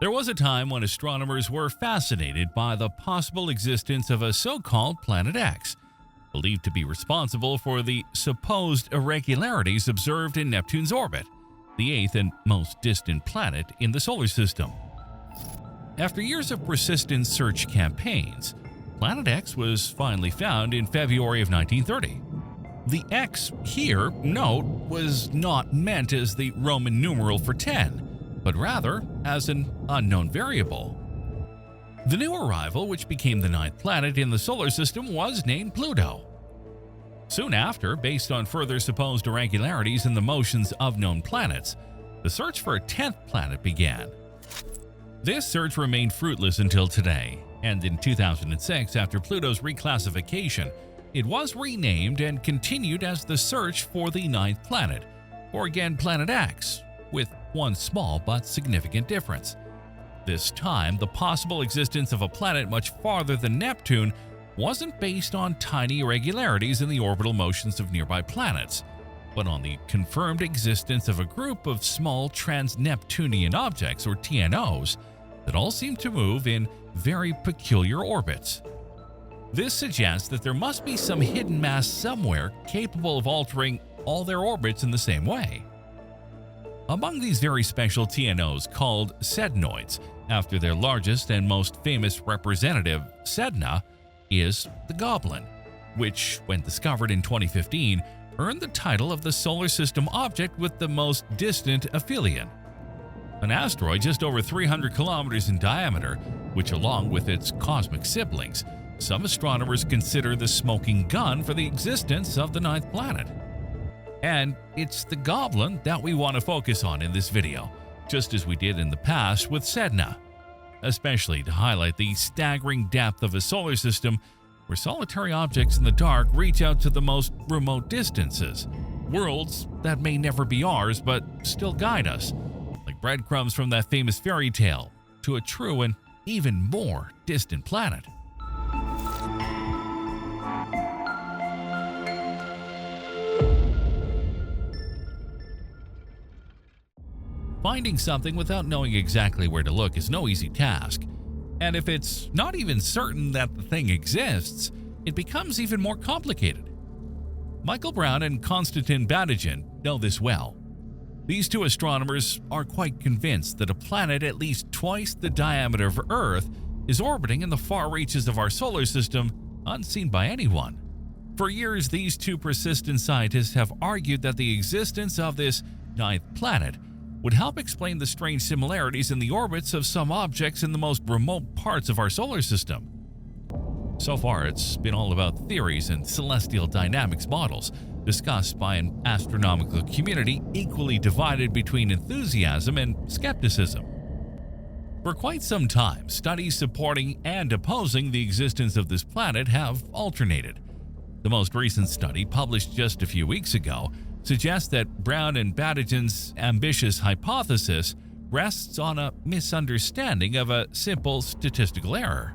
There was a time when astronomers were fascinated by the possible existence of a so-called Planet X, believed to be responsible for the supposed irregularities observed in Neptune's orbit, the eighth and most distant planet in the solar system. After years of persistent search campaigns, Planet X was finally found in February of 1930. The X here, note, was not meant as the Roman numeral for 10, but rather as an unknown variable. The new arrival, which became the ninth planet in the solar system, was named Pluto. Soon after, based on further supposed irregularities in the motions of known planets, the search for a 10th planet began. This search remained fruitless until today, and in 2006, after Pluto's reclassification, it was renamed and continued as the search for the ninth planet, or again Planet X, with one small but significant difference. This time, the possible existence of a planet much farther than Neptune wasn't based on tiny irregularities in the orbital motions of nearby planets, but on the confirmed existence of a group of small trans-Neptunian objects, or TNOs, that all seem to move in very peculiar orbits. This suggests that there must be some hidden mass somewhere capable of altering all their orbits in the same way. Among these very special TNOs, called sednoids, after their largest and most famous representative, Sedna, is the Goblin, which, when discovered in 2015, earned the title of the solar system object with the most distant aphelion. An asteroid just over 300 kilometers in diameter, which, along with its cosmic siblings, some astronomers consider the smoking gun for the existence of the ninth planet. And it's the Goblin that we want to focus on in this video, just as we did in the past with Sedna, especially to highlight the staggering depth of a solar system where solitary objects in the dark reach out to the most remote distances, worlds that may never be ours but still guide us, like breadcrumbs from that famous fairy tale, to a true and even more distant planet. Finding something without knowing exactly where to look is no easy task, and if it's not even certain that the thing exists, it becomes even more complicated. Michael Brown and Konstantin Batygin know this well. These two astronomers are quite convinced that a planet at least twice the diameter of Earth is orbiting in the far reaches of our solar system, unseen by anyone. For years, these two persistent scientists have argued that the existence of this ninth planet would help explain the strange similarities in the orbits of some objects in the most remote parts of our solar system. So far, it's been all about theories and celestial dynamics models, discussed by an astronomical community equally divided between enthusiasm and skepticism. For quite some time, studies supporting and opposing the existence of this planet have alternated. The most recent study, published just a few weeks ago, suggests that Brown and Batygin's ambitious hypothesis rests on a misunderstanding of a simple statistical error.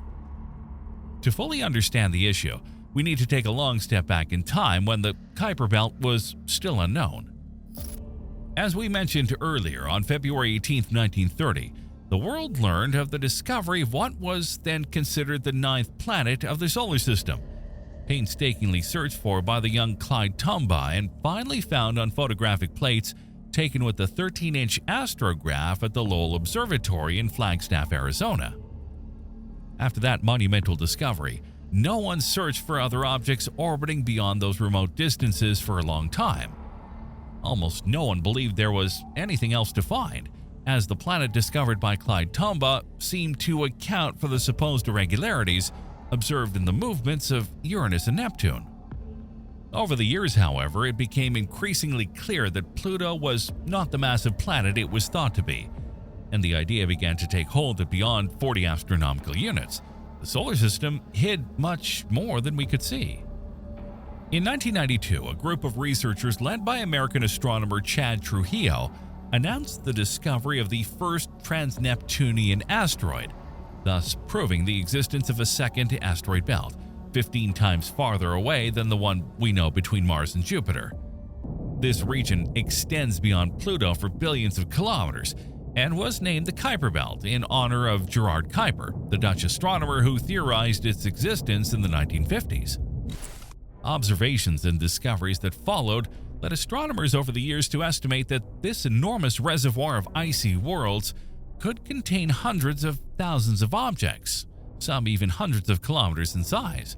To fully understand the issue, we need to take a long step back in time when the Kuiper Belt was still unknown. As we mentioned earlier, on February 18, 1930, the world learned of the discovery of what was then considered the ninth planet of the solar system, painstakingly searched for by the young Clyde Tombaugh and finally found on photographic plates taken with the 13-inch astrograph at the Lowell Observatory in Flagstaff, Arizona. After that monumental discovery, no one searched for other objects orbiting beyond those remote distances for a long time. Almost no one believed there was anything else to find, as the planet discovered by Clyde Tombaugh seemed to account for the supposed irregularities observed in the movements of Uranus and Neptune. Over the years, however, it became increasingly clear that Pluto was not the massive planet it was thought to be, and the idea began to take hold that beyond 40 astronomical units, the solar system hid much more than we could see. In 1992, a group of researchers led by American astronomer Chad Trujillo announced the discovery of the first trans-Neptunian asteroid, thus proving the existence of a second asteroid belt, 15 times farther away than the one we know between Mars and Jupiter. This region extends beyond Pluto for billions of kilometers, and was named the Kuiper Belt in honor of Gerard Kuiper, the Dutch astronomer who theorized its existence in the 1950s. Observations and discoveries that followed led astronomers over the years to estimate that this enormous reservoir of icy worlds could contain hundreds of thousands of objects, some even hundreds of kilometers in size.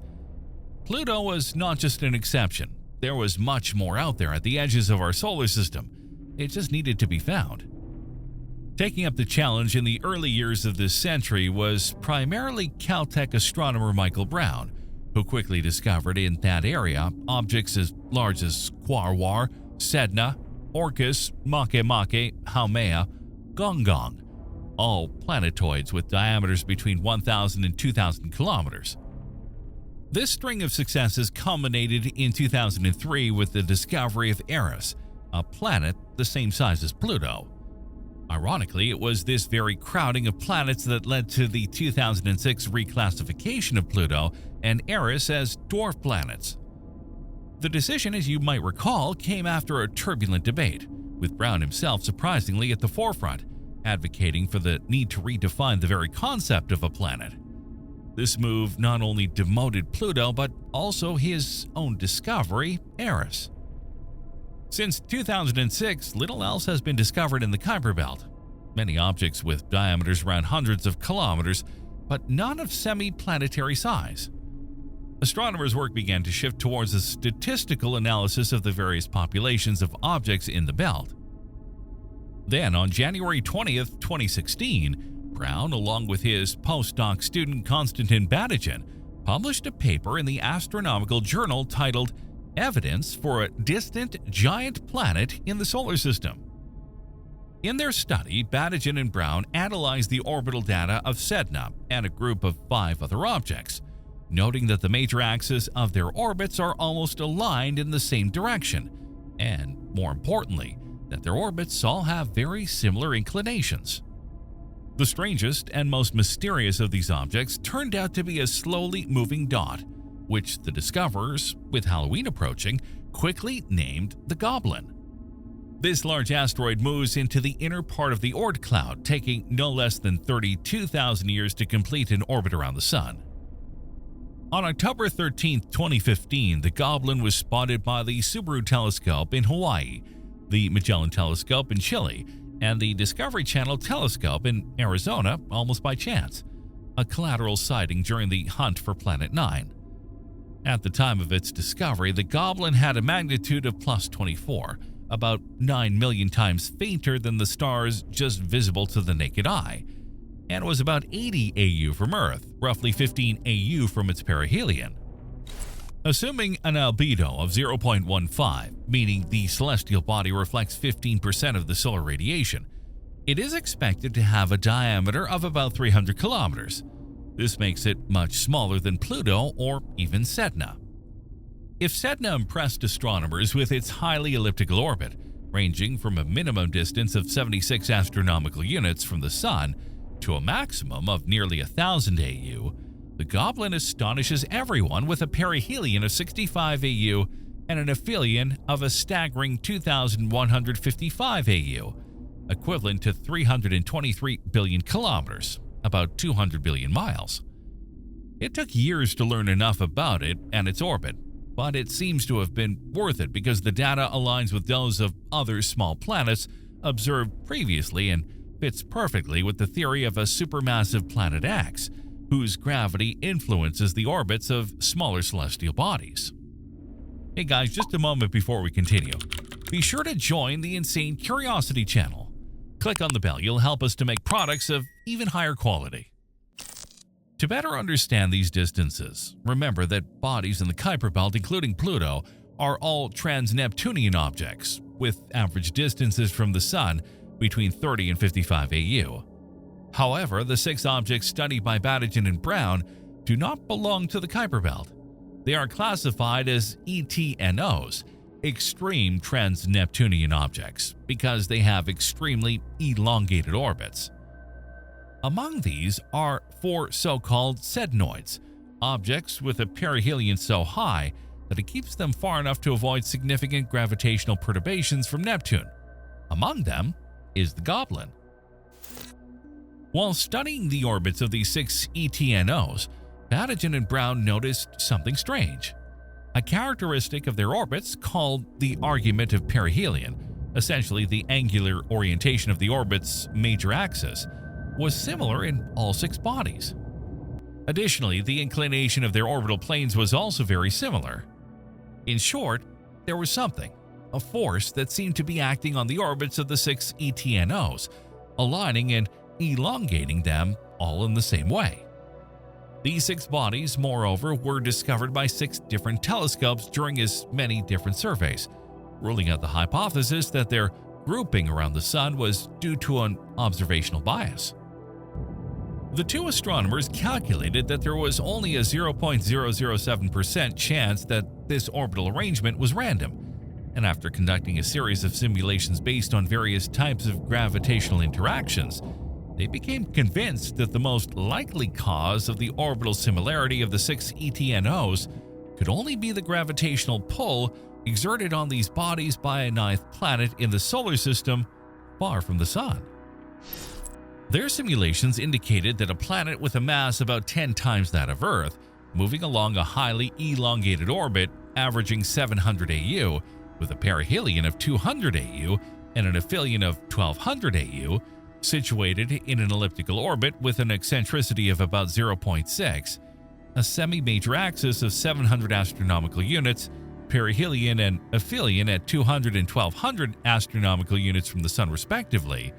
Pluto was not just an exception. There was much more out there at the edges of our solar system. It just needed to be found. Taking up the challenge in the early years of this century was primarily Caltech astronomer Michael Brown, who quickly discovered in that area objects as large as Quaoar, Sedna, Orcus, Makemake, Haumea, Gonggong, all planetoids with diameters between 1,000 and 2,000 kilometers. This string of successes culminated in 2003 with the discovery of Eris, a planet the same size as Pluto. Ironically, it was this very crowding of planets that led to the 2006 reclassification of Pluto and Eris as dwarf planets. The decision, as you might recall, came after a turbulent debate, with Brown himself surprisingly at the forefront, advocating for the need to redefine the very concept of a planet. This move not only demoted Pluto, but also his own discovery, Eris. Since 2006, little else has been discovered in the Kuiper Belt. Many objects with diameters around hundreds of kilometers, but none of semi-planetary size. Astronomers' work began to shift towards a statistical analysis of the various populations of objects in the belt. Then, on January 20th, 2016, Brown, along with his postdoc student Konstantin Batygin, published a paper in the Astronomical Journal titled Evidence for a Distant Giant Planet in the Solar System. In their study, Batygin and Brown analyzed the orbital data of Sedna and a group of 5 other objects, noting that the major axes of their orbits are almost aligned in the same direction, and, more importantly, that their orbits all have very similar inclinations. The strangest and most mysterious of these objects turned out to be a slowly moving dot, which the discoverers, with Halloween approaching, quickly named the Goblin. This large asteroid moves into the inner part of the Oort cloud, taking no less than 32,000 years to complete an orbit around the Sun. On October 13, 2015, the Goblin was spotted by the Subaru telescope in Hawaii, the Magellan telescope in Chile, and the Discovery Channel telescope in Arizona almost by chance, a collateral sighting during the hunt for Planet 9. At the time of its discovery, the Goblin had a magnitude of plus 24, about 9 million times fainter than the stars just visible to the naked eye, and was about 80 AU from Earth, roughly 15 AU from its perihelion. Assuming an albedo of 0.15, meaning the celestial body reflects 15% of the solar radiation, it is expected to have a diameter of about 300 kilometers. This makes it much smaller than Pluto or even Sedna. If Sedna impressed astronomers with its highly elliptical orbit, ranging from a minimum distance of 76 astronomical units from the Sun to a maximum of nearly 1,000 AU, the Goblin astonishes everyone with a perihelion of 65 AU and an aphelion of a staggering 2,155 AU, equivalent to 323 billion kilometers, about 200 billion miles. It took years to learn enough about it and its orbit, but it seems to have been worth it because the data aligns with those of other small planets observed previously and fits perfectly with the theory of a supermassive planet X, whose gravity influences the orbits of smaller celestial bodies. Hey guys, just a moment before we continue. Be sure to join the Insane Curiosity channel. Click on the bell, you'll help us to make products of even higher quality. To better understand these distances, remember that bodies in the Kuiper Belt, including Pluto, are all trans-Neptunian objects, with average distances from the Sun between 30 and 55 AU. However, the 6 objects studied by Batygin and Brown do not belong to the Kuiper Belt. They are classified as TNOs, extreme trans-Neptunian objects, because they have extremely elongated orbits. Among these are 4 so-called sednoids, objects with a perihelion so high that it keeps them far enough to avoid significant gravitational perturbations from Neptune. Among them is the Goblin. While studying the orbits of these 6 TNOs, Badigeon and Brown noticed something strange. A characteristic of their orbits called the argument of perihelion, essentially the angular orientation of the orbit's major axis, was similar in all 6 bodies. Additionally, the inclination of their orbital planes was also very similar. In short, there was something, a force that seemed to be acting on the orbits of the 6 TNOs, aligning and elongating them all in the same way. These 6 bodies, moreover, were discovered by 6 different telescopes during as many different surveys, ruling out the hypothesis that their grouping around the Sun was due to an observational bias. The 2 astronomers calculated that there was only a 0.007% chance that this orbital arrangement was random, and after conducting a series of simulations based on various types of gravitational interactions, they became convinced that the most likely cause of the orbital similarity of the 6 TNOs could only be the gravitational pull exerted on these bodies by a 9th planet in the solar system far from the Sun. Their simulations indicated that a planet with a mass about 10 times that of Earth, moving along a highly elongated orbit averaging 700 AU, with a perihelion of 200 AU and an aphelion of 1200 AU, situated in an elliptical orbit with an eccentricity of about 0.6, a semi-major axis of 700 astronomical units, perihelion and aphelion at 200 and 1200 astronomical units from the Sun respectively,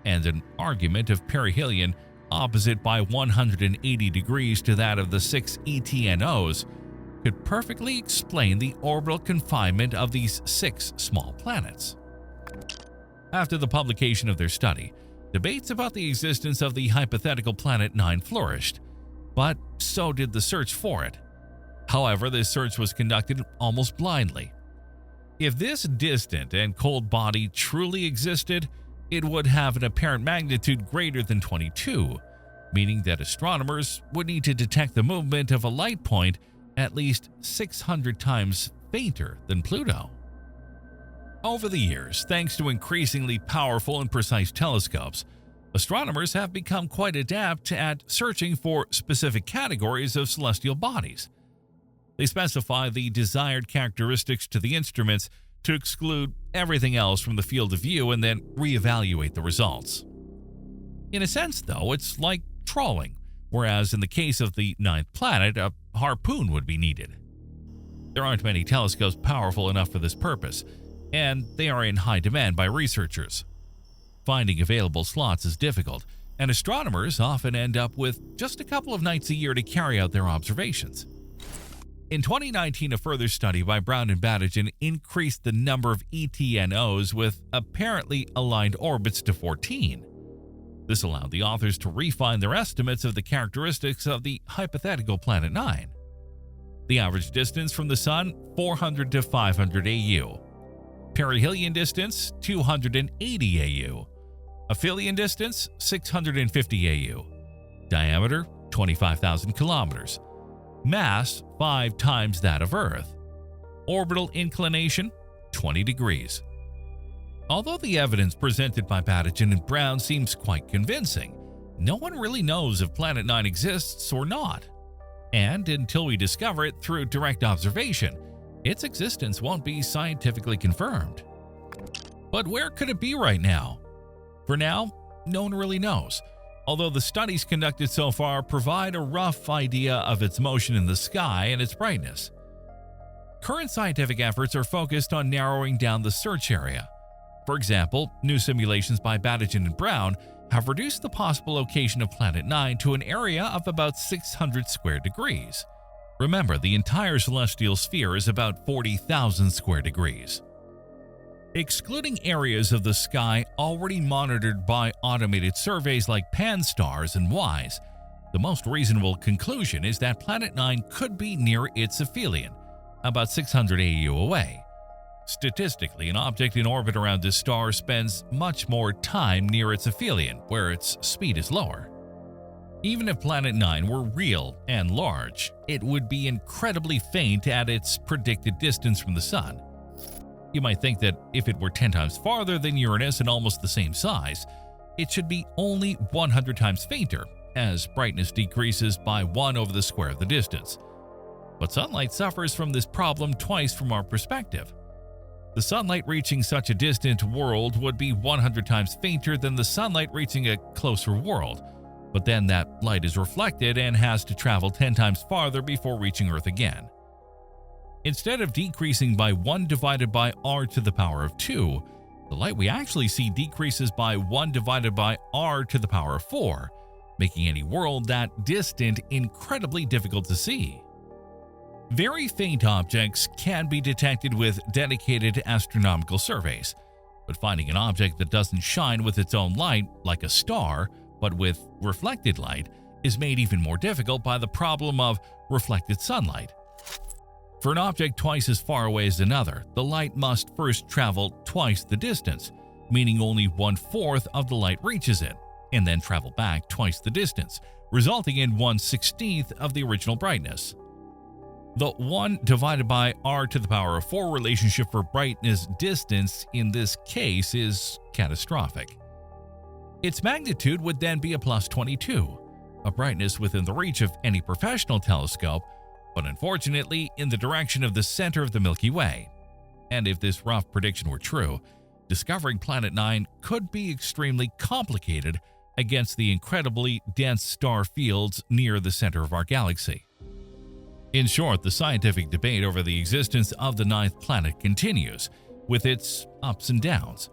and an argument of perihelion opposite by 180 degrees to that of the 6 TNOs, could perfectly explain the orbital confinement of these 6 small planets. After the publication of their study, debates about the existence of the hypothetical planet 9 flourished, but so did the search for it. However, this search was conducted almost blindly. If this distant and cold body truly existed, it would have an apparent magnitude greater than 22, meaning that astronomers would need to detect the movement of a light point at least 600 times fainter than Pluto. Over the years, thanks to increasingly powerful and precise telescopes, astronomers have become quite adept at searching for specific categories of celestial bodies. They specify the desired characteristics to the instruments to exclude everything else from the field of view and then reevaluate the results. In a sense, though, it's like trawling, whereas in the case of the 9th planet, a harpoon would be needed. There aren't many telescopes powerful enough for this purpose, and they are in high demand by researchers. Finding available slots is difficult, and astronomers often end up with just a couple of nights a year to carry out their observations. In 2019, a further study by Brown and Badigeon increased the number of TNOs with apparently aligned orbits to 14. This allowed the authors to refine their estimates of the characteristics of the hypothetical planet 9. The average distance from the Sun, 400 to 500 AU. Perihelion distance, 280 AU. Aphelion distance, 650 AU. Diameter, 25,000 kilometers. Mass, 5 times that of Earth. Orbital inclination, 20 degrees. Although the evidence presented by Badigeon and Brown seems quite convincing, no one really knows if Planet 9 exists or not. And until we discover it through direct observation, its existence won't be scientifically confirmed. But where could it be right now? For now, no one really knows, although the studies conducted so far provide a rough idea of its motion in the sky and its brightness. Current scientific efforts are focused on narrowing down the search area. For example, new simulations by Badigeon and Brown have reduced the possible location of Planet 9 to an area of about 600 square degrees. Remember, the entire celestial sphere is about 40,000 square degrees. Excluding areas of the sky already monitored by automated surveys like Pan-STARRS and WISE, the most reasonable conclusion is that Planet 9 could be near its aphelion, about 600 AU away. Statistically, an object in orbit around this star spends much more time near its aphelion, where its speed is lower. Even if Planet 9 were real and large, it would be incredibly faint at its predicted distance from the Sun. You might think that if it were 10 times farther than Uranus and almost the same size, it should be only 100 times fainter, as brightness decreases by 1 over the square of the distance. But sunlight suffers from this problem twice from our perspective. The sunlight reaching such a distant world would be 100 times fainter than the sunlight reaching a closer world, but then that light is reflected and has to travel 10 times farther before reaching Earth again. Instead of decreasing by 1 divided by r to the power of 2, the light we actually see decreases by 1 divided by r to the power of 4, making any world that distant incredibly difficult to see. Very faint objects can be detected with dedicated astronomical surveys, but finding an object that doesn't shine with its own light, like a star, but with reflected light, is made even more difficult by the problem of reflected sunlight. For an object twice as far away as another, the light must first travel twice the distance, meaning only 1/4 of the light reaches it, and then travel back twice the distance, resulting in 1/16 of the original brightness. The 1 divided by r to the power of 4 relationship for brightness distance in this case is catastrophic. Its magnitude would then be a +22, a brightness within the reach of any professional telescope, but unfortunately in the direction of the center of the Milky Way. And if this rough prediction were true, discovering Planet 9 could be extremely complicated against the incredibly dense star fields near the center of our galaxy. In short, the scientific debate over the existence of the 9th planet continues, with its ups and downs.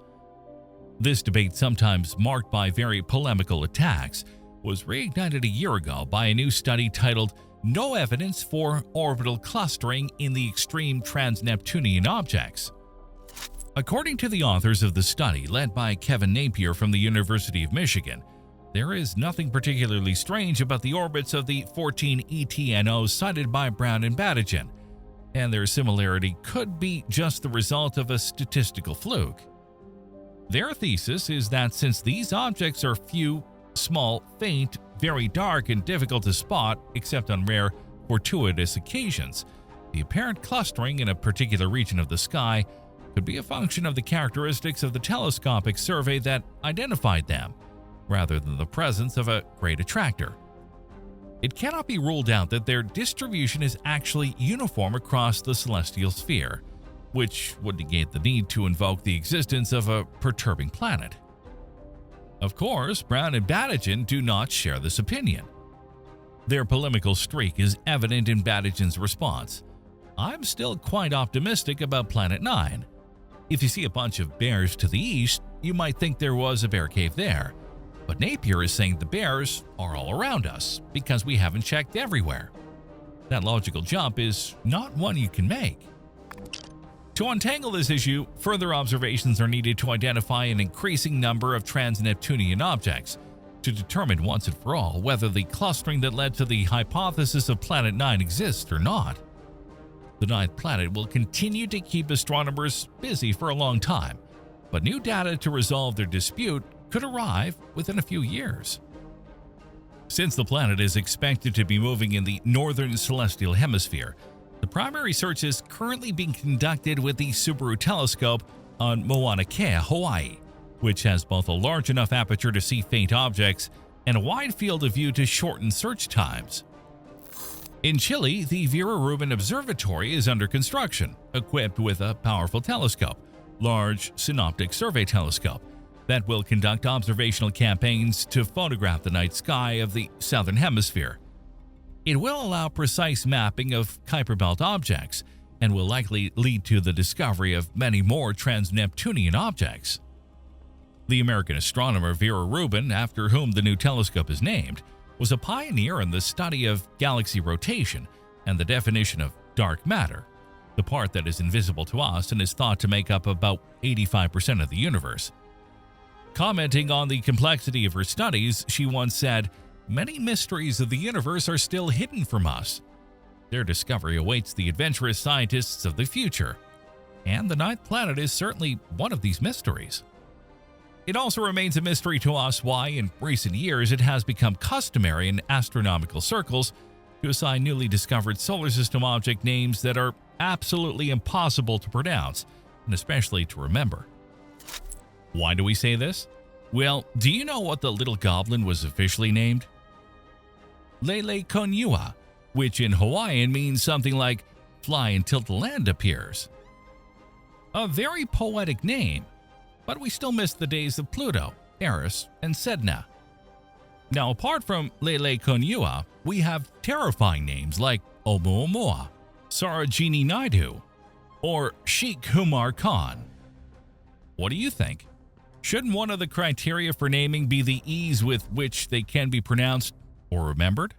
This debate, sometimes marked by very polemical attacks, was reignited a year ago by a new study titled "No Evidence for Orbital Clustering in the Extreme Trans-Neptunian Objects." According to the authors of the study, led by Kevin Napier from the University of Michigan, there is nothing particularly strange about the orbits of the 14 TNOs cited by Brown and Badigan, and their similarity could be just the result of a statistical fluke. Their thesis is that since these objects are few, small, faint, very dark, and difficult to spot except on rare, fortuitous occasions, the apparent clustering in a particular region of the sky could be a function of the characteristics of the telescopic survey that identified them, rather than the presence of a great attractor. It cannot be ruled out that their distribution is actually uniform across the celestial sphere, which would negate the need to invoke the existence of a perturbing planet. Of course, Brown and Badigan do not share this opinion. Their polemical streak is evident in Badigan's response. "I'm still quite optimistic about Planet 9. If you see a bunch of bears to the east, you might think there was a bear cave there. But Napier is saying the bears are all around us because we haven't checked everywhere. That logical jump is not one you can make." To untangle this issue, further observations are needed to identify an increasing number of trans-Neptunian objects to determine once and for all whether the clustering that led to the hypothesis of Planet 9 exists or not. The 9th planet will continue to keep astronomers busy for a long time, but new data to resolve their dispute could arrive within a few years. Since the planet is expected to be moving in the northern celestial hemisphere, the primary search is currently being conducted with the Subaru telescope on Mauna Kea, Hawaii, which has both a large enough aperture to see faint objects and a wide field of view to shorten search times. In Chile, the Vera Rubin Observatory is under construction, equipped with a powerful telescope, large synoptic survey telescope, that will conduct observational campaigns to photograph the night sky of the southern hemisphere. It will allow precise mapping of Kuiper Belt objects and will likely lead to the discovery of many more trans-Neptunian objects. The American astronomer Vera Rubin, after whom the new telescope is named, was a pioneer in the study of galaxy rotation and the definition of dark matter, the part that is invisible to us and is thought to make up about 85% of the universe. Commenting on the complexity of her studies, she once said, "Many mysteries of the universe are still hidden from us. Their discovery awaits the adventurous scientists of the future, and the 9th planet is certainly one of these mysteries." It also remains a mystery to us why, in recent years, it has become customary in astronomical circles to assign newly discovered solar system object names that are absolutely impossible to pronounce, and especially to remember. Why do we say this? Well, do you know what the little goblin was officially named? Lele Koniua, which in Hawaiian means something like fly until the land appears. A very poetic name, but we still miss the days of Pluto, Eris, and Sedna. Now, apart from Lele Koniua, we have terrifying names like Oumuamua, Sarojini Naidu, or Sheikh Humar Khan. What do you think? Shouldn't one of the criteria for naming be the ease with which they can be pronounced or remembered?